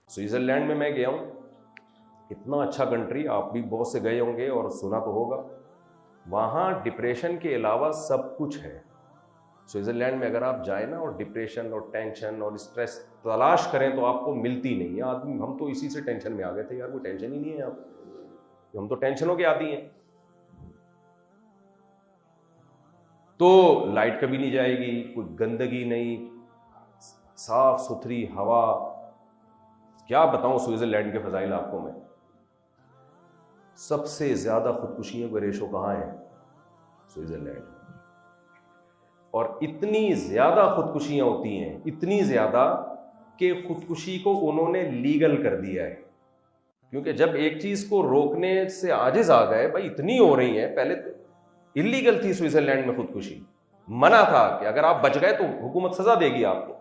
Switzerland میں گیا ہوں, اتنا اچھا کنٹری, آپ بھی بہت سے گئے ہوں گے اور سنا تو ہوگا. وہاں ڈپریشن کے علاوہ سب کچھ ہے. سوئٹزرلینڈ میں اگر آپ جائیں نا, اور ڈپریشن اور ٹینشن اور اسٹریس تلاش کریں تو آپ کو ملتی نہیں ہے. آدمی, ہم تو اسی سے ٹینشن میں آ گئے تھے یار, کوئی ٹینشن ہی نہیں ہے آپ, ہم تو ٹینشنوں کے عادی ہیں. تو لائٹ کبھی نہیں جائے گی, کوئی گندگی نہیں, صاف ستھری ہوا. کیا بتاؤں سوئٹزرلینڈ کے فضائل آپ کو میں. سب سے زیادہ خودکشیوں کا ریشو کہاں ہے؟ سوئٹزرلینڈ. اور اتنی زیادہ خودکشیاں ہوتی ہیں, اتنی زیادہ کہ خودکشی کو انہوں نے لیگل کر دیا ہے. کیونکہ جب ایک چیز کو روکنے سے عاجز آ گئے, بھائی اتنی ہو رہی ہیں, پہلے تو اللیگل تھی سوئٹزرلینڈ میں خودکشی, منع تھا کہ اگر آپ بچ گئے تو حکومت سزا دے گی آپ کو.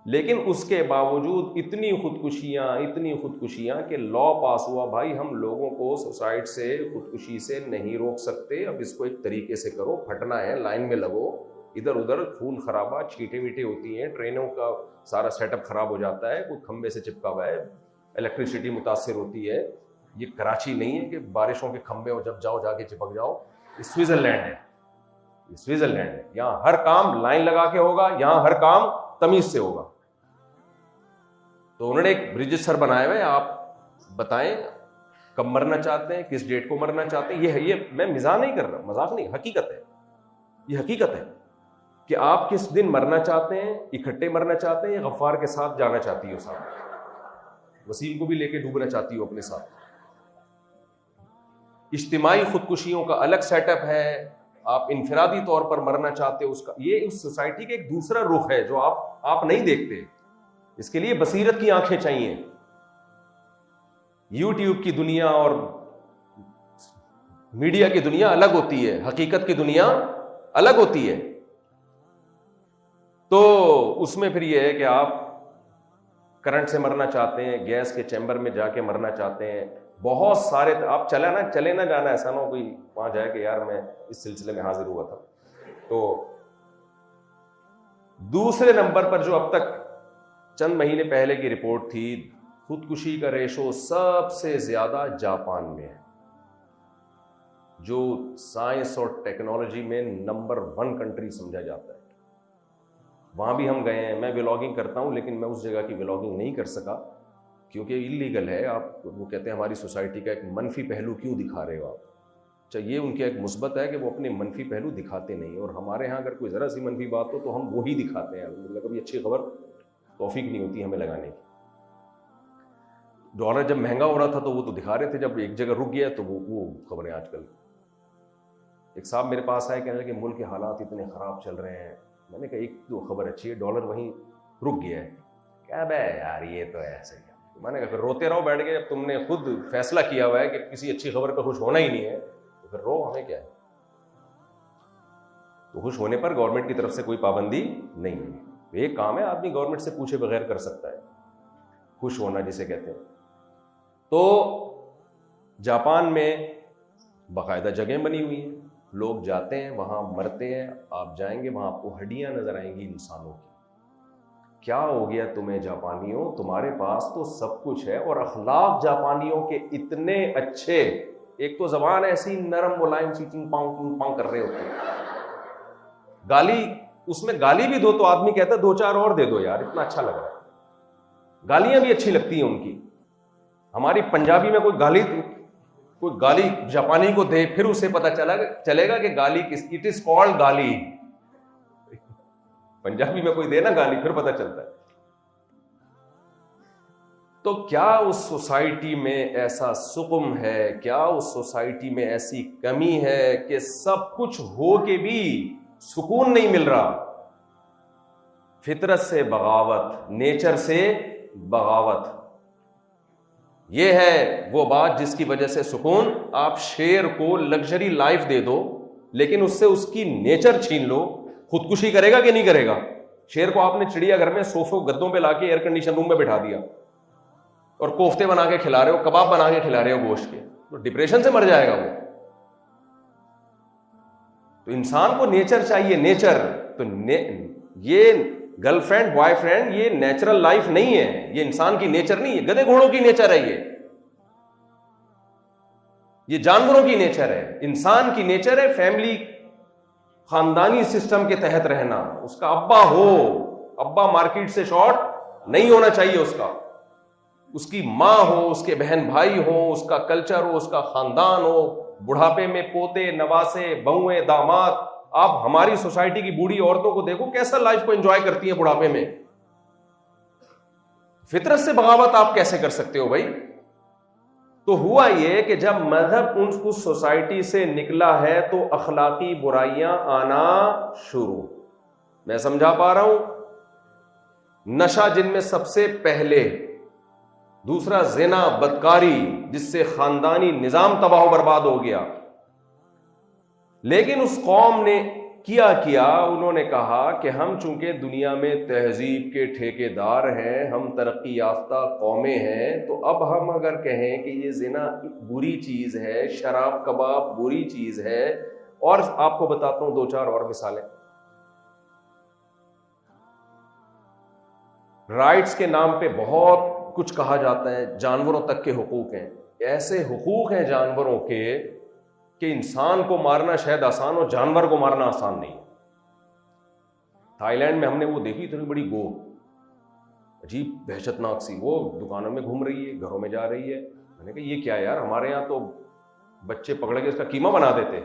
لیکن اس کے باوجود اتنی خودکشیاں کہ لا پاس ہوا, بھائی ہم لوگوں کو سوسائڈ سے, خودکشی سے نہیں روک سکتے, اب اس کو ایک طریقے سے کرو, پھٹنا ہے, لائن میں لگو, ادھر ادھر خون خرابہ, چھینٹے میٹے ہوتی ہیں, ٹرینوں کا سارا سیٹ اپ خراب ہو جاتا ہے, کوئی کھمبے سے چپکا ہوا ہے, الیکٹریسٹی متاثر ہوتی ہے. یہ کراچی نہیں ہے کہ بارشوں کے کھمبے ہو, جب جاؤ جا کے چپک جاؤ. یہ سوئٹزرلینڈ ہے, یہ سوئٹزرلینڈ ہے. یہاں ہر کام لائن لگا کے ہوگا, یہاں ہر کام تمیز سے ہوگا. تو انہوں نے ایک رجسٹر بنایا ہوا ہے, آپ بتائیں کب مرنا چاہتے ہیں, کس ڈیٹ کو مرنا چاہتے ہیں. یہ میں مزاح نہیں کر رہا, مذاق نہیں, حقیقت ہے. یہ حقیقت ہے کہ آپ کس دن مرنا چاہتے ہیں, اکٹھے مرنا چاہتے ہیں, یا غفار کے ساتھ جانا چاہتی ہو ساتھ, وسیم کو بھی لے کے ڈوبنا چاہتی ہو اپنے ساتھ. اجتماعی خودکشیوں کا الگ سیٹ اپ ہے, آپ انفرادی طور پر مرنا چاہتے ہو, اس کا یہ اس سوسائٹی کا ایک دوسرا رخ ہے جو آپ نہیں دیکھتے. اس کے لیے بصیرت کی آنکھیں چاہیے. یوٹیوب کی دنیا اور میڈیا کی دنیا الگ ہوتی ہے, حقیقت کی دنیا الگ ہوتی ہے. تو اس میں پھر یہ ہے کہ آپ کرنٹ سے مرنا چاہتے ہیں, گیس کے چیمبر میں جا کے مرنا چاہتے ہیں, بہت سارے. آپ چلے نہ جانا, ایسا نہ ہو کوئی وہاں جائے کہ یار میں اس سلسلے میں حاضر ہوا تھا. تو دوسرے نمبر پر جو اب تک چند مہینے پہلے کی رپورٹ تھی, خودکشی کا ریشو سب سے زیادہ جاپان میں ہے, جو سائنس اور ٹیکنالوجی میں نمبر 1 کنٹری سمجھا جاتا ہے. وہاں بھی ہم گئے ہیں, میں ولاگنگ کرتا ہوں, لیکن میں اس جگہ کی ولاگنگ نہیں کر سکا کیونکہ اللیگل ہے. آپ وہ کہتے ہیں ہماری سوسائٹی کا ایک منفی پہلو کیوں دکھا رہے ہو آپ. اچھا, یہ ان کا ایک مثبت ہے کہ وہ اپنے منفی پہلو دکھاتے نہیں, اور ہمارے ہاں اگر کوئی ذرا سی منفی بات ہو تو ہم وہی دکھاتے ہیں. مطلب کبھی اچھی خبر توفیق نہیں ہوتی ہمیں لگانے کی. ڈالر جب مہنگا ہو رہا تھا تو وہ تو دکھا رہے تھے, جب ایک جگہ رک گیا تو وہ خبریں. آج کل ایک صاحب میرے پاس آئے, کہنے لگے کہ ملک کے حالات اتنے خراب چل رہے ہیں. میں نے کہا ایک تو خبر اچھی ہے, ڈالر وہیں رک گیا ہے. کیا بے یار یہ تو ایسے ہی. میں نے کہا پھر روتے رہو بیٹھ کے, جب تم نے خود فیصلہ کیا ہوا ہے کہ کسی اچھی خبر پہ خوش ہونا ہی نہیں ہے تو پھر رو, ہمیں کیا ہے. تو خوش ہونے پر گورنمنٹ کی طرف سے کوئی پابندی نہیں ہے. ایک کام ہے آدمی گورنمنٹ سے پوچھے بغیر کر سکتا ہے, خوش ہونا جسے کہتے ہیں. تو جاپان میں باقاعدہ جگہیں بنی ہوئی ہیں, لوگ جاتے ہیں وہاں مرتے ہیں. آپ جائیں گے وہاں آپ کو ہڈیاں نظر آئیں گی انسانوں کی. کیا ہو گیا تمہیں جاپانیوں, تمہارے پاس تو سب کچھ ہے, اور اخلاق جاپانیوں کے اتنے اچھے. ایک تو زبان ایسی نرم ملائم سی چنگ پانگ پانگ کر رہے ہوتے ہیں. گالی, اس میں گالی بھی دو تو آدمی کہتا ہے 2-4 اور دے دو یار, اتنا اچھا لگ رہا ہے. گالیاں بھی اچھی لگتی ہیں ان کی. ہماری پنجابی میں کوئی گالی جاپانی کو دے, پھر اسے پتا چلے گا کہ گالی کس, اٹ از کالڈ گالی. پنجابی میں کوئی دے نا گالی, پھر پتا چلتا ہے. تو کیا اس سوسائٹی میں ایسا سقم ہے, کیا اس سوسائٹی میں ایسی کمی ہے کہ سب کچھ ہو کے بھی سکون نہیں مل رہا. فطرت سے بغاوت, نیچر سے بغاوت, یہ ہے وہ بات جس کی وجہ سے سکون. آپ شیر کو لگژری لائف دے دو لیکن اس سے اس کی نیچر چھین لو, خودکشی کرے گا کہ نہیں کرے گا. شیر کو آپ نے چڑیا گھر میں صوفے گدوں پہ لا کے ایئر کنڈیشن روم میں بٹھا دیا اور کوفتے بنا کے کھلا رہے ہو, کباب بنا کے کھلا رہے ہو گوشت کے, تو ڈپریشن سے مر جائے گا وہ. تو انسان کو نیچر چاہیے, نیچر. تو یہ گرل فرینڈ بوائے فرینڈ یہ نیچرل لائف نہیں ہے, یہ انسان کی نیچر نہیں ہے, گدھے گھوڑوں کی نیچر ہے, یہ جانوروں کی نیچر ہے. انسان کی نیچر ہے فیملی خاندانی سسٹم کے تحت رہنا. اس کا ابا ہو, ابا مارکیٹ سے شارٹ نہیں ہونا چاہیے, اس کی ماں ہو, اس کے بہن بھائی ہو, اس کا کلچر ہو, اس کا خاندان ہو, بڑھاپے میں پوتے نواسے بہویں داماد. آپ ہماری سوسائٹی کی بوڑھی عورتوں کو دیکھو کیسا لائف کو انجوائے کرتی ہیں بڑھاپے میں. فطرت سے بغاوت آپ کیسے کر سکتے ہو بھائی؟ تو ہوا یہ کہ جب مذہب اس سوسائٹی سے نکلا ہے تو اخلاقی برائیاں آنا شروع. میں سمجھا پا رہا ہوں؟ نشہ جن میں سب سے پہلے, دوسرا زنا بدکاری جس سے خاندانی نظام تباہ و برباد ہو گیا. لیکن اس قوم نے کیا انہوں نے کہا کہ ہم چونکہ دنیا میں تہذیب کے ٹھیکیدار ہیں, ہم ترقی یافتہ قومیں ہیں, تو اب ہم اگر کہیں کہ یہ زنا بری چیز ہے, شراب کباب بری چیز ہے. اور آپ کو بتاتا ہوں 2-4 اور مثالیں. رائٹس کے نام پہ بہت کچھ کہا جاتا ہے, جانوروں تک کے حقوق ہیں. ایسے حقوق ہیں جانوروں کے کہ انسان کو مارنا شاید آسان ہو, جانور کو مارنا آسان نہیں. تھائی لینڈ میں ہم نے وہ دیکھی اتنی بڑی گو, عجیب دہشت ناک سی, وہ دکانوں میں گھوم رہی ہے, گھروں میں جا رہی ہے. میں نے کہا یہ کیا یار, ہمارے یہاں تو بچے پکڑ کے اس کا قیمہ بنا دیتے.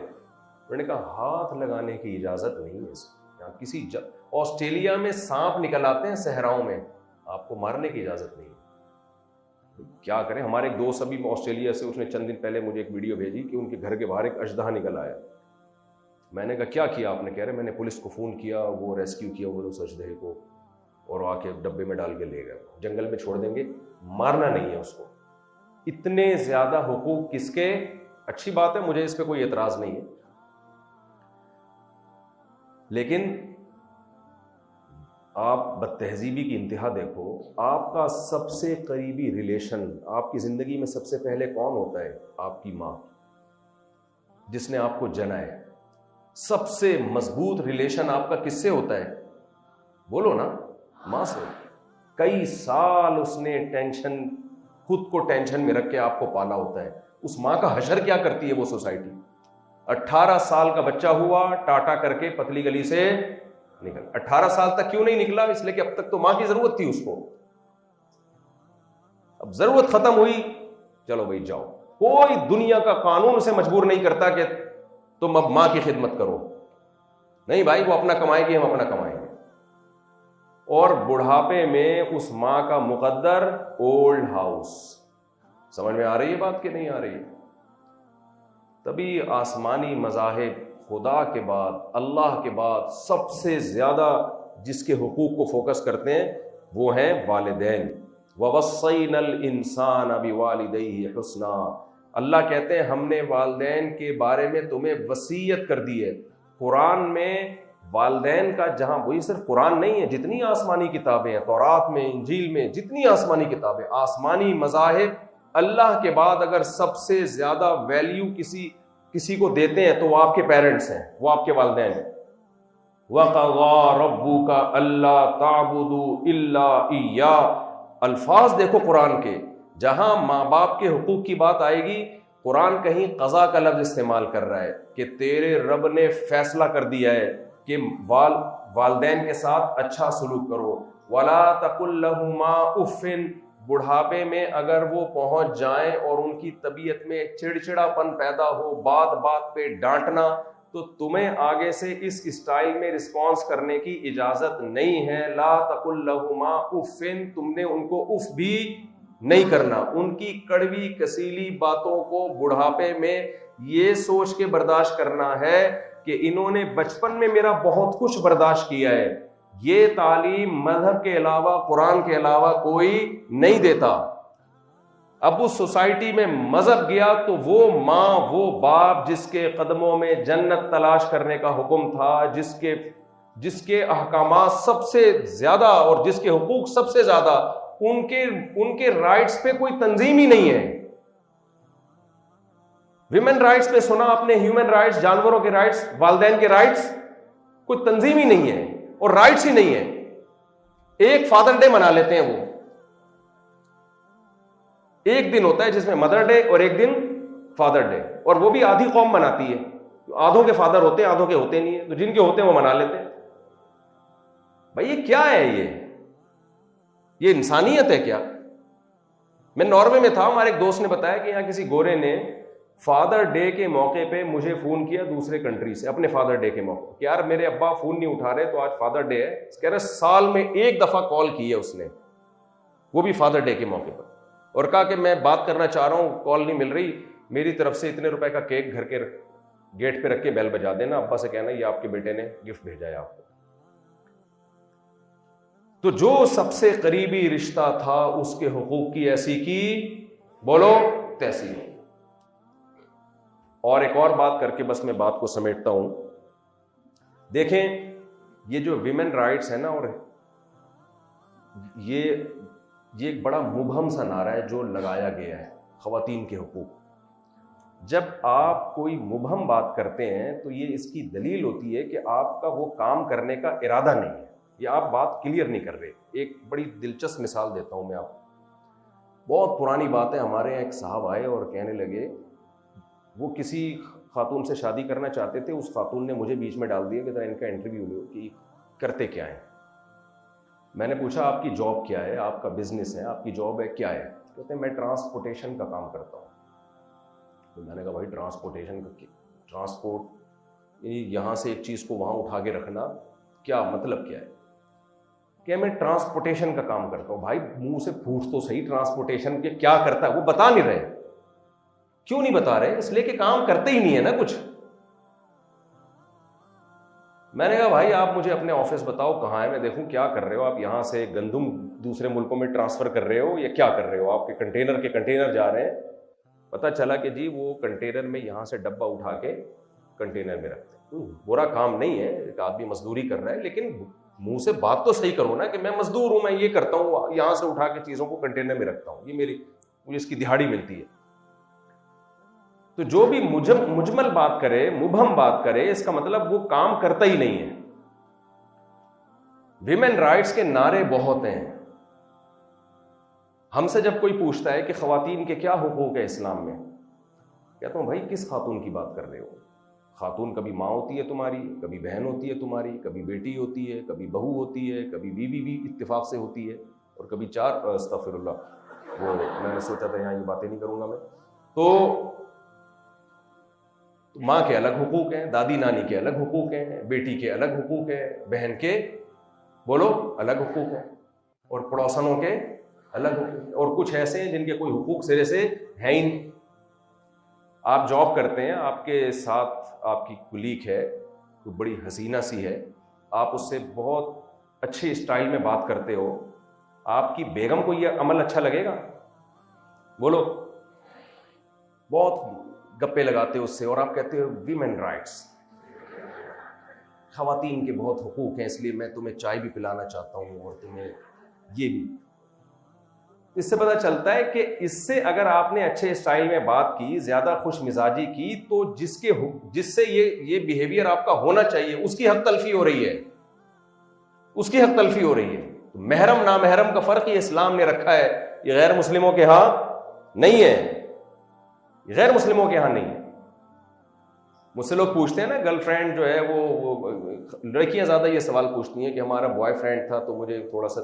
میں نے کہا ہاتھ لگانے کی اجازت نہیں ہے اس کو. یہاں کسی آسٹریلیا میں سانپ نکل آتے ہیں صحراؤں میں, آپ کو مارنے کی اجازت نہیں. کیا کریں؟ ہمارے ایک دوست ابھی آسٹریلیا سے, اس نے چند دن پہلے مجھے ایک ویڈیو بھیجی کہ ان کے گھر کے باہر ایک اژدہا نکل آیا. میں نے کہا کیا آپ نے؟ کہہ رہے میں نے پولیس کو فون کیا, وہ ریسکیو کیا وہ اس اژدہے کو, اور آ کے ڈبے میں ڈال کے لے گئے. جنگل میں چھوڑ دیں گے, مارنا نہیں ہے اس کو. اتنے زیادہ حقوق کس کے؟ اچھی بات ہے, مجھے اس پہ کوئی اعتراض نہیں ہے, لیکن آپ بد تہذیبی کی انتہا دیکھو. آپ کا سب سے قریبی ریلیشن آپ کی زندگی میں سب سے پہلے کون ہوتا ہے؟ آپ کی ماں, جس نے آپ کو جنا ہے. سب سے مضبوط ریلیشن آپ کا کس سے ہوتا ہے؟ بولو نا, ماں سے. کئی سال اس نے خود کو ٹینشن میں رکھ کے آپ کو پالا ہوتا ہے. اس ماں کا حشر کیا کرتی ہے وہ سوسائٹی؟ 18 سال کا بچہ ہوا, ٹاٹا کر کے پتلی گلی سے نکل. 18 سال تک کیوں نہیں نکلا؟ اس لیے کہ اب تک تو ماں کی ضرورت تھی اس کو. اب ضرورت ختم ہوئی, چلو بھائی جاؤ. کوئی دنیا کا قانون اسے مجبور نہیں کرتا کہ تم اب ماں کی خدمت کرو. نہیں بھائی, وہ اپنا کمائے گی, ہم اپنا کمائیں گے. اور بڑھاپے میں اس ماں کا مقدر اولڈ ہاؤس. سمجھ میں آ رہی ہے بات کہ نہیں آ رہی ہے؟ تبھی آسمانی مذاہب خدا کے بعد, اللہ کے بعد سب سے زیادہ جس کے حقوق کو فوکس کرتے ہیں وہ ہیں والدین. وَوَصَّيْنَا الْإِنسَانَ بِوَالِدَيْهِ حُسْنًا. اللہ کہتے ہیں ہم نے والدین کے بارے میں تمہیں وصیت کر دی ہے. قرآن میں والدین کا جہاں, وہی صرف قرآن نہیں ہے, جتنی آسمانی کتابیں ہیں, تورات میں, انجیل میں, جتنی آسمانی کتابیں, آسمانی مذاہب, اللہ کے بعد اگر سب سے زیادہ ویلیو کسی کو دیتے ہیں تو وہ آپ کے پیرنٹس ہیں, وہ آپ کے والدین ہیں. وَقَضَىٰ رَبُّكَ أَلَّا تَعْبُدُوا إِلَّا إِيَّاهُ. الفاظ دیکھو قرآن کے, جہاں ماں باپ کے حقوق کی بات آئے گی, قرآن کہیں قضا کا لفظ استعمال کر رہا ہے کہ تیرے رب نے فیصلہ کر دیا ہے کہ والدین کے ساتھ اچھا سلوک کرو. وَلَا تَقُل لَّهُمَا أُفٍّ. بڑھاپے میں اگر وہ پہنچ جائیں اور ان کی طبیعت میں چڑچڑاپن پیدا ہو, بات بات پہ ڈانٹنا, تو تمہیں آگے سے اس اسٹائل میں رسپانس کرنے کی اجازت نہیں ہے. لا تقل لہما اف. تم نے ان کو اف بھی نہیں کرنا. ان کی کڑوی کسیلی باتوں کو بڑھاپے میں یہ سوچ کے برداشت کرنا ہے کہ انہوں نے بچپن میں میرا بہت کچھ برداشت کیا ہے. یہ تعلیم مذہب کے علاوہ, قرآن کے علاوہ کوئی نہیں دیتا. اب اس سوسائٹی میں مذہب گیا تو وہ ماں, وہ باپ جس کے قدموں میں جنت تلاش کرنے کا حکم تھا, جس کے احکامات سب سے زیادہ اور جس کے حقوق سب سے زیادہ, ان کے رائٹس پہ کوئی تنظیم ہی نہیں ہے. ویمن رائٹس پہ سنا آپ نے, ہیومن رائٹس, جانوروں کے رائٹس, والدین کے رائٹس, کوئی تنظیم ہی نہیں ہے اور رائٹس ہی نہیں ہے. ایک فادر ڈے منا لیتے ہیں، وہ ایک دن ہوتا ہے جس میں مدر ڈے اور ایک دن فادر ڈے، اور وہ بھی آدھی قوم مناتی ہے، آدھوں کے فادر ہوتے ہیں آدھوں کے ہوتے نہیں ہیں، تو جن کے ہوتے ہیں وہ منا لیتے ہیں۔ بھائی یہ کیا ہے؟ یہ انسانیت ہے کیا؟ میں ناروے میں تھا، ہمارے ایک دوست نے بتایا کہ یہاں کسی گورے نے فادر ڈے کے موقع پہ مجھے فون کیا دوسرے کنٹری سے، اپنے فادر ڈے کے موقع کہ یار میرے ابا فون نہیں اٹھا رہے تو آج فادر ڈے ہے، کہہ رہے سال میں ایک دفعہ کال کی ہے اس نے، وہ بھی فادر ڈے کے موقع پر، اور کہا کہ میں بات کرنا چاہ رہا ہوں، کال نہیں مل رہی، میری طرف سے اتنے روپے کا کیک گھر کے گیٹ پہ رکھ کے بیل بجا دینا، ابا سے کہنا یہ آپ کے بیٹے نے گفٹ بھیجا ہے آپ کو۔ تو جو سب سے قریبی رشتہ تھا اس کے حقوق کی ایسی کی بولو تیسی۔ اور ایک اور بات کر کے بس میں بات کو سمیٹتا ہوں، دیکھیں یہ جو ویمن رائٹس ہے نا، اور یہ ایک بڑا مبہم سا نعرہ ہے جو لگایا گیا ہے، خواتین کے حقوق۔ جب آپ کوئی مبہم بات کرتے ہیں تو یہ اس کی دلیل ہوتی ہے کہ آپ کا وہ کام کرنے کا ارادہ نہیں ہے، یا آپ بات کلیئر نہیں کر رہے۔ ایک بڑی دلچسپ مثال دیتا ہوں میں آپ کو، بہت پرانی بات ہے، ہمارے یہاں ایک صاحب آئے اور کہنے لگے وہ کسی خاتون سے شادی کرنا چاہتے تھے، اس خاتون نے مجھے بیچ میں ڈال دیا کہ ذرا ان کا انٹرویو لو کہ کرتے کیا ہیں۔ میں نے پوچھا آپ کی جاب کیا ہے، آپ کا بزنس ہے، آپ کی جاب ہے کیا ہے؟ کہتے ہیں میں ٹرانسپورٹیشن کا کام کرتا ہوں۔ تو میں نے کہا بھائی ٹرانسپورٹیشن کا ٹرانسپورٹ یعنی یہاں سے ایک چیز کو وہاں اٹھا کے رکھنا، کیا مطلب کیا ہے؟ کہ میں ٹرانسپورٹیشن کا کام کرتا ہوں۔ بھائی منہ سے پھوٹ تو صحیح، ٹرانسپورٹیشن کے کیا کرتا ہے؟ وہ بتا نہیں رہے۔ کیوں نہیں بتا رہے؟ اس لیے کہ کام کرتے ہی نہیں ہے نا کچھ۔ میں نے کہا بھائی آپ مجھے اپنے آفس بتاؤ کہاں ہے، میں دیکھوں کیا کر رہے ہو آپ، یہاں سے گندم دوسرے ملکوں میں ٹرانسفر کر رہے ہو یا کیا کر رہے ہو؟ آپ کے کنٹینر جا رہے ہیں۔ پتہ چلا کہ جی وہ کنٹینر میں یہاں سے ڈبہ اٹھا کے کنٹینر میں رکھتے ہیں۔ برا کام نہیں ہے، ایک آدمی مزدوری کر رہا ہے، لیکن منہ سے بات تو صحیح کرو نا کہ میں مزدور ہوں، میں یہ کرتا ہوں، یہاں سے اٹھا کے چیزوں کو کنٹینر میں رکھتا ہوں، یہ مجھے اس کی دہاڑی ملتی ہے۔ تو جو بھی مجمل بات کرے، مبہم بات کرے، اس کا مطلب وہ کام کرتا ہی نہیں ہے۔ ویمن رائٹس کے نعرے بہت ہیں۔ ہم سے جب کوئی پوچھتا ہے کہ خواتین کے کیا حقوق ہے اسلام میں، کہتا ہوں بھائی کس خاتون کی بات کر رہے ہو؟ خاتون کبھی ماں ہوتی ہے تمہاری، کبھی بہن ہوتی ہے تمہاری، کبھی بیٹی ہوتی ہے، کبھی بہو ہوتی ہے، کبھی بیوی بھی اتفاق سے ہوتی ہے، اور کبھی چار، استغفر اللہ، وہ میں نے سوچا تھا یہاں یہ باتیں نہیں کروں گا میں۔ تو ماں کے الگ حقوق ہیں، دادی نانی کے الگ حقوق ہیں، بیٹی کے الگ حقوق ہیں، بہن کے بولو الگ حقوق ہیں، اور پڑوسنوں کے الگ حقوق ہیں، اور کچھ ایسے ہیں جن کے کوئی حقوق سرے سے ہے ہی نہیں۔ آپ جاب کرتے ہیں، آپ کے ساتھ آپ کی کلیگ ہے، کوئی بڑی حسینہ سی ہے، آپ اس سے بہت اچھے اسٹائل میں بات کرتے ہو، آپ کی بیگم کو یہ عمل اچھا لگے گا؟ بولو، بہت گپے لگاتے ہو اس سے، اور آپ کہتے ہو ویمن رائٹس، خواتین کے بہت حقوق ہیں، اس لیے میں تمہیں چائے بھی پلانا چاہتا ہوں اور تمہیں یہ بھی۔ اس سے پتہ چلتا ہے کہ اس سے اگر آپ نے اچھے اسٹائل میں بات کی، زیادہ خوش مزاجی کی، تو جس سے یہ بیہیویئر آپ کا ہونا چاہیے اس کی حق تلفی ہو رہی ہے، اس کی حق تلفی ہو رہی ہے۔ محرم نامحرم کا فرق یہ اسلام نے رکھا ہے، یہ غیر مسلموں کے ہاں نہیں ہے، غیر مسلموں کے ہاں نہیں ہے۔ مجھ سے لوگ پوچھتے ہیں نا گرل فرینڈ جو ہے وہ لڑکیاں زیادہ یہ سوال پوچھتی ہیں کہ ہمارا بوائے فرینڈ تھا تو مجھے تھوڑا سا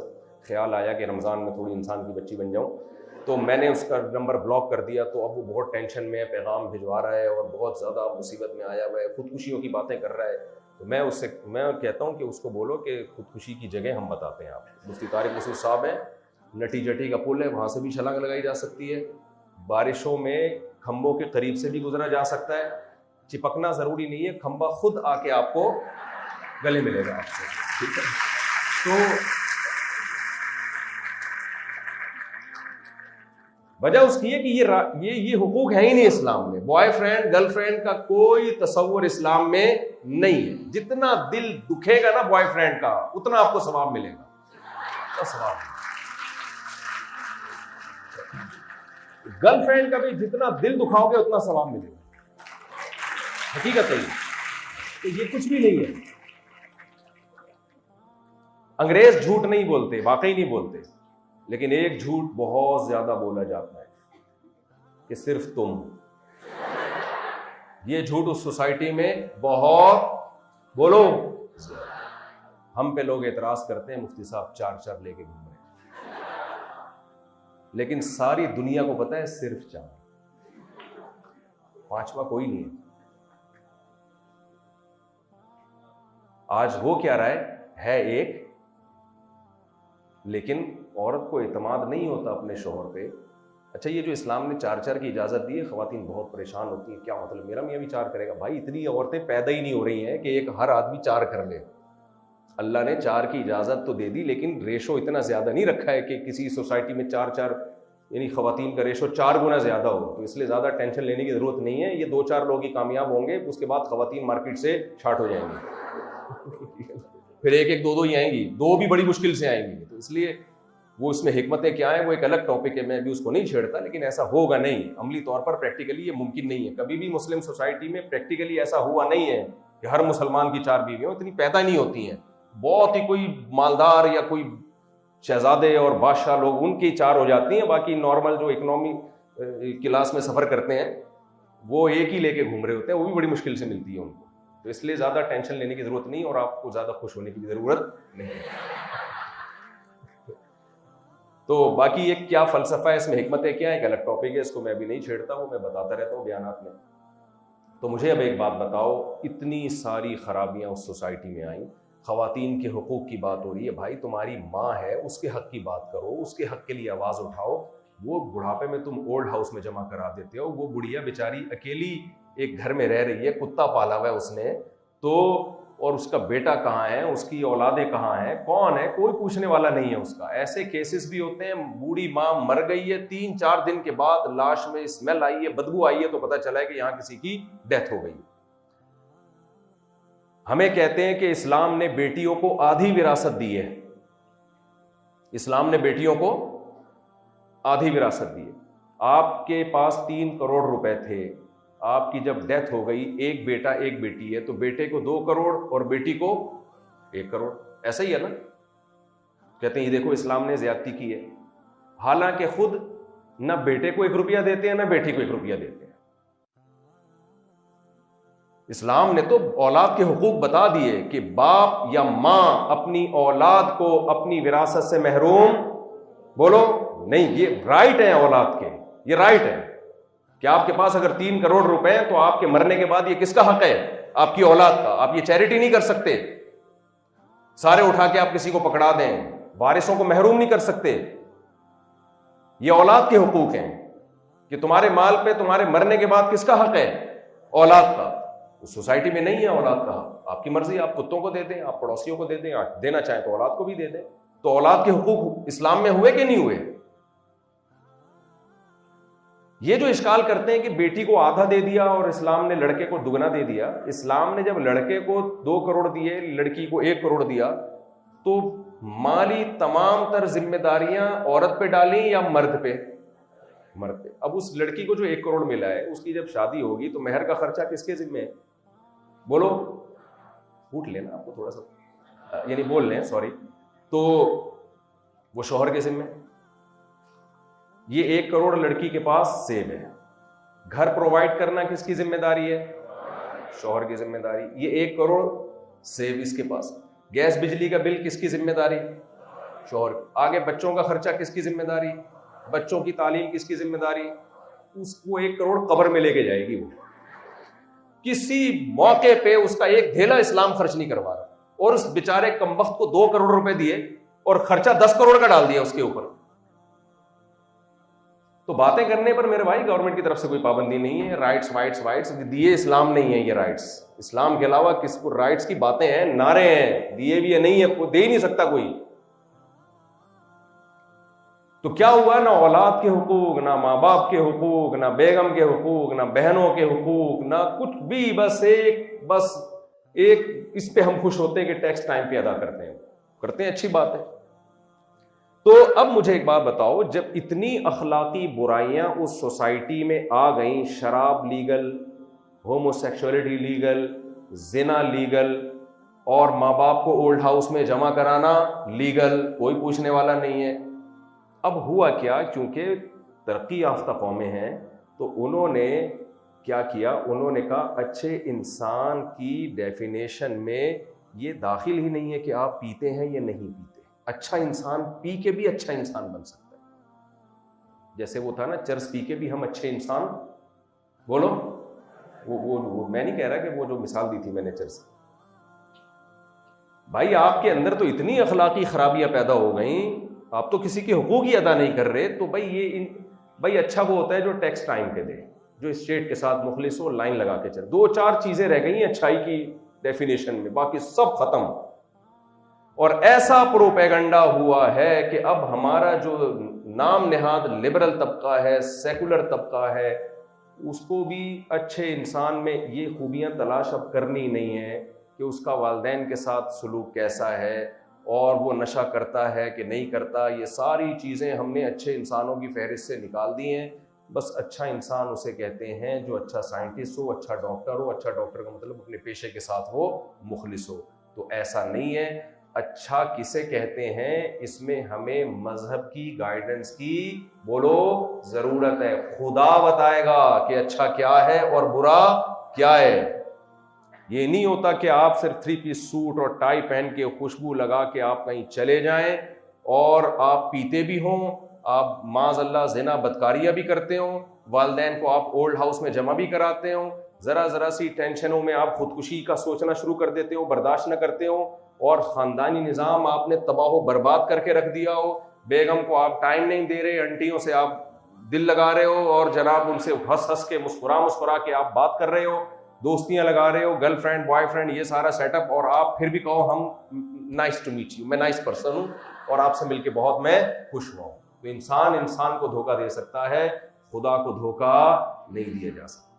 خیال آیا کہ رمضان میں تھوڑی انسان کی بچی بن جاؤں، تو میں نے اس کا نمبر بلاک کر دیا، تو اب وہ بہت ٹینشن میں ہے، پیغام بھجوا رہا ہے اور بہت زیادہ مصیبت میں آیا ہوا ہے، خودکشیوں کی باتیں کر رہا ہے۔ تو میں کہتا ہوں کہ اس کو بولو کہ خودکشی کی جگہ ہم بتاتے ہیں آپ، مفتی طارق مسعود صاحب ہیں، نٹی جٹی کا پل ہے، وہاں سے بھی چھلانگ لگائی جا سکتی ہے، بارشوں میں کھمبوں کے قریب سے بھی گزرا جا سکتا ہے، چپکنا ضروری نہیں ہے، کھمبا خود آ کے آپ کو گلے ملے گا آپ سے، ٹھیک ہے؟ تو وجہ اس کی ہے کہ یہ حقوق ہے ہی نہیں اسلام میں، بوائے فرینڈ گرل فرینڈ کا کوئی تصور اسلام میں نہیں ہے۔ جتنا دل دکھے گا نا بوائے فرینڈ کا، اتنا آپ کو ثواب ملے گا، ثواب۔ گرل فرینڈ کا بھی جتنا دل دکھاؤ گے اتنا ثواب ملے گا، حقیقت ہے یہ، تو یہ کچھ بھی نہیں ہے۔ انگریز جھوٹ نہیں بولتے، واقعی نہیں بولتے، لیکن ایک جھوٹ بہت زیادہ بولا جاتا ہے کہ صرف تم. یہ جھوٹ اس سوسائٹی میں بہت بولو. ہم پہ لوگ اعتراض کرتے ہیں مفتی صاحب چار چار لے کے گھوم رہے ہیں، لیکن ساری دنیا کو پتا ہے صرف چار، پانچواں کوئی نہیں ہے. آج ہو کیا رہا ہے ایک، لیکن عورت کو اعتماد نہیں ہوتا اپنے شوہر پہ. اچھا یہ جو اسلام نے چار چار کی اجازت دی ہے، خواتین بہت پریشان ہوتی ہیں، کیا مطلب میرا میاں بھی چار کرے گا؟ بھائی اتنی عورتیں پیدا ہی نہیں ہو رہی ہیں کہ ایک ہر آدمی چار کر لے. اللہ نے چار کی اجازت تو دے دی، لیکن ریشو اتنا زیادہ نہیں رکھا ہے کہ کسی سوسائٹی میں چار چار یعنی خواتین کا ریشو 4 گنا زیادہ ہو. تو اس لیے زیادہ ٹینشن لینے کی ضرورت نہیں ہے. یہ 2-4 لوگ ہی کامیاب ہوں گے، اس کے بعد خواتین مارکیٹ سے چھاٹ ہو جائیں گی. پھر ایک 2 ہی آئیں گی، 2 بھی بڑی مشکل سے آئیں گی. تو اس لیے وہ اس میں حکمتیں کیا ہیں وہ ایک الگ ٹاپک ہے، میں بھی اس کو نہیں چھیڑتا، لیکن ایسا ہوگا نہیں. عملی طور پر پریکٹیکلی یہ ممکن نہیں ہے. کبھی بھی مسلم سوسائٹی میں پریکٹیکلی ایسا ہوا نہیں ہے کہ ہر مسلمان کی 4 بیویاں اتنی پیدا نہیں ہوتی ہیں. بہت ہی کوئی مالدار یا کوئی شہزادے اور بادشاہ لوگ ان کی 4 ہو جاتی ہیں، باقی نارمل جو اکنامی کلاس میں سفر کرتے ہیں وہ ایک ہی لے کے گھوم رہے ہوتے ہیں، وہ بھی بڑی مشکل سے ملتی ہے ان کو. تو اس لیے زیادہ ٹینشن لینے کی ضرورت نہیں، اور آپ کو زیادہ خوش ہونے کی ضرورت نہیں. تو باقی یہ کیا فلسفہ ہے، اس میں حکمتیں کیا ہے، ایک الگ ٹاپک ہے، اس کو میں بھی نہیں چھیڑتا ہوں، میں بتاتا رہتا ہوں بیانات میں. تو مجھے اب ایک بات بتاؤ، اتنی ساری خرابیاں اس سوسائٹی میں آئیں، خواتین کے حقوق کی بات ہو رہی ہے. بھائی تمہاری ماں ہے، اس کے حق کی بات کرو، اس کے حق کے لیے آواز اٹھاؤ. وہ بڑھاپے میں تم اولڈ ہاؤس میں جمع کرا دیتے ہو، وہ بڑھیا بیچاری اکیلی ایک گھر میں رہ رہی ہے، کتا پالا ہوا ہے اس نے تو، اور اس کا بیٹا کہاں ہے، اس کی اولادیں کہاں ہیں، کون ہے، کوئی پوچھنے والا نہیں ہے اس کا. ایسے کیسز بھی ہوتے ہیں، بوڑھی ماں مر گئی ہے، 3-4 دن کے بعد لاش میں اسمیل آئی ہے، بدبو آئی ہے، تو پتہ چلا ہے کہ یہاں کسی کی ڈیتھ ہو گئی. ہمیں کہتے ہیں کہ اسلام نے بیٹیوں کو آدھی وراثت دی ہے، اسلام نے بیٹیوں کو آدھی وراثت دی ہے. آپ کے پاس 3 کروڑ روپے تھے، آپ کی جب ڈیتھ ہو گئی، ایک بیٹا ایک بیٹی ہے، تو بیٹے کو 2 کروڑ اور بیٹی کو 1 کروڑ. ایسا ہی ہے نا؟ کہتے ہیں یہ دیکھو اسلام نے زیادتی کی ہے، حالانکہ خود نہ بیٹے کو 1 روپیہ دیتے ہیں نہ بیٹی کو 1 روپیہ دیتے ہیں. اسلام نے تو اولاد کے حقوق بتا دیے کہ باپ یا ماں اپنی اولاد کو اپنی وراثت سے محروم بولو نہیں. یہ رائٹ ہے اولاد کے، یہ رائٹ ہے کہ آپ کے پاس اگر 3 کروڑ روپے ہیں تو آپ کے مرنے کے بعد یہ کس کا حق ہے؟ آپ کی اولاد کا. آپ یہ چیریٹی نہیں کر سکتے، سارے اٹھا کے آپ کسی کو پکڑا دیں، وارثوں کو محروم نہیں کر سکتے. یہ اولاد کے حقوق ہیں کہ تمہارے مال پہ تمہارے مرنے کے بعد کس کا حق ہے؟ اولاد کا. اس سوسائٹی میں نہیں ہے اولاد کا حق. آپ کی مرضی، آپ کتوں کو دے دیں، آپ پڑوسیوں کو دے دیں، آپ دینا چاہیں تو اولاد کو بھی دے دیں. تو اولاد کے حقوق اسلام میں ہوئے کہ نہیں ہوئے؟ یہ جو اشکال کرتے ہیں کہ بیٹی کو آدھا دے دیا اور اسلام نے لڑکے کو دگنا دے دیا. اسلام نے جب لڑکے کو 2 کروڑ دیے، لڑکی کو 1 کروڑ دیا، تو مالی تمام تر ذمہ داریاں عورت پہ ڈالیں یا مرد پہ؟ مرد پہ. اب اس لڑکی کو جو 1 کروڑ ملا ہے، اس کی جب شادی ہوگی تو مہر کا خرچہ کس کے ذمہ ہے؟ بولو، پھوٹ لینا آپ کو تھوڑا سا، یعنی بول لیں سوری، تو وہ شوہر کے ذمہ. یہ 1 کروڑ لڑکی کے پاس سیب ہے. گھر پرووائڈ کرنا کس کی ذمہ داری ہے؟ شوہر کی ذمہ داری. یہ 1 کروڑ سیب اس کے پاس. گیس بجلی کا بل کس کی ذمہ داری؟ شوہر. آگے بچوں کا خرچہ کس کی ذمہ داری؟ بچوں کی تعلیم کس کی ذمہ داری؟ اس کو 1 کروڑ قبر میں لے کے جائے گی. وہ کسی موقع پہ اس کا 1 دھیلا اسلام خرچ نہیں کروا رہا، اور اس بیچارے کمبخت کو 2 کروڑ روپے دیے اور خرچہ 10 کروڑ کا ڈال دیا اس کے اوپر. تو باتیں کرنے پر میرے بھائی گورنمنٹ کی طرف سے کوئی پابندی نہیں ہے. رائٹس دیے اسلام نہیں ہے. یہ رائٹس اسلام کے علاوہ کس کو رائٹس کی باتیں ہیں، نعرے ہیں، دیے بھی نہیں ہے، دے ہی نہیں سکتا کوئی. تو کیا ہوا؟ نہ اولاد کے حقوق، نہ ماں باپ کے حقوق، نہ بیگم کے حقوق، نہ بہنوں کے حقوق، نہ کچھ بھی. بس ایک اس پہ ہم خوش ہوتے ہیں کہ ٹیکس ٹائم پہ ادا کرتے ہیں، اچھی بات ہے. تو اب مجھے ایک بات بتاؤ، جب اتنی اخلاقی برائیاں اس سوسائٹی میں آ گئیں، شراب لیگل، ہومو سیکشولیٹی لیگل، زنا لیگل، اور ماں باپ کو اولڈ ہاؤس میں جمع کرانا لیگل، کوئی پوچھنے والا نہیں ہے۔ اب ہوا کیا، چونکہ ترقی یافتہ قومیں ہیں تو انہوں نے کیا کیا، انہوں نے کہا اچھے انسان کی ڈیفینیشن میں یہ داخل ہی نہیں ہے کہ آپ پیتے ہیں یا نہیں پیتے، اچھا انسان پی کے بھی اچھا انسان بن سکتا ہے۔ جیسے وہ تھا نا چرس پی کے بھی ہم اچھے انسان، بولو وہ میں نہیں کہہ رہا کہ وہ جو مثال دی تھی میں نے چرس، بھائی آپ کے اندر تو اتنی اخلاقی خرابیاں پیدا ہو گئیں، آپ تو کسی کے حقوق ہی ادا نہیں کر رہے، تو بھائی اچھا وہ ہوتا ہے جو ٹیکس ٹائم پہ دے، جو اسٹیٹ کے ساتھ مخلص ہو، لائن لگا کے چل۔ 2-4 چیزیں رہ گئی ہیں اچھائی کی ڈیفینیشن میں، باقی سب ختم۔ اور ایسا پروپیگنڈا ہوا ہے کہ اب ہمارا جو نام نہاد لبرل طبقہ ہے، سیکولر طبقہ ہے، اس کو بھی اچھے انسان میں یہ خوبیاں تلاش اب کرنی نہیں ہے کہ اس کا والدین کے ساتھ سلوک کیسا ہے، اور وہ نشہ کرتا ہے کہ نہیں کرتا، یہ ساری چیزیں ہم نے اچھے انسانوں کی فہرست سے نکال دی ہیں۔ بس اچھا انسان اسے کہتے ہیں جو اچھا سائنٹسٹ ہو، اچھا ڈاکٹر ہو، اچھا ڈاکٹر کا مطلب اپنے پیشے کے ساتھ وہ مخلص ہو۔ تو ایسا نہیں ہے۔ اچھا کسے کہتے ہیں، اس میں ہمیں مذہب کی گائیڈنس کی بولو ضرورت ہے۔ خدا بتائے گا کہ اچھا کیا ہے اور برا کیا ہے۔ یہ نہیں ہوتا کہ آپ صرف 3 پیس سوٹ اور ٹائی پہن کے خوشبو لگا کے آپ کہیں چلے جائیں اور آپ پیتے بھی ہوں، آپ معاذ اللہ زنا بدکاریاں بھی کرتے ہوں، والدین کو آپ اولڈ ہاؤس میں جمع بھی کراتے ہوں، ذرا سی ٹینشنوں میں آپ خودکشی کا سوچنا شروع کر دیتے ہو، برداشت نہ کرتے ہو، اور خاندانی نظام آپ نے تباہ و برباد کر کے رکھ دیا ہو، بیگم کو آپ ٹائم نہیں دے رہے، انٹیوں سے آپ دل لگا رہے ہو اور جناب ان سے ہنس کے مسکرا کے آپ بات کر رہے ہو، دوستیاں لگا رہے ہو، گرل فرینڈ بوائے فرینڈ، یہ سارا سیٹ اپ، اور آپ پھر بھی کہو ہم نائس ٹو میٹ یو، میں نائس پرسن ہوں اور آپ سے مل کے بہت میں خوش ہوا ہوں۔ تو انسان کو دھوکہ دے سکتا ہے، خدا کو دھوکہ نہیں دیا جا سکتا۔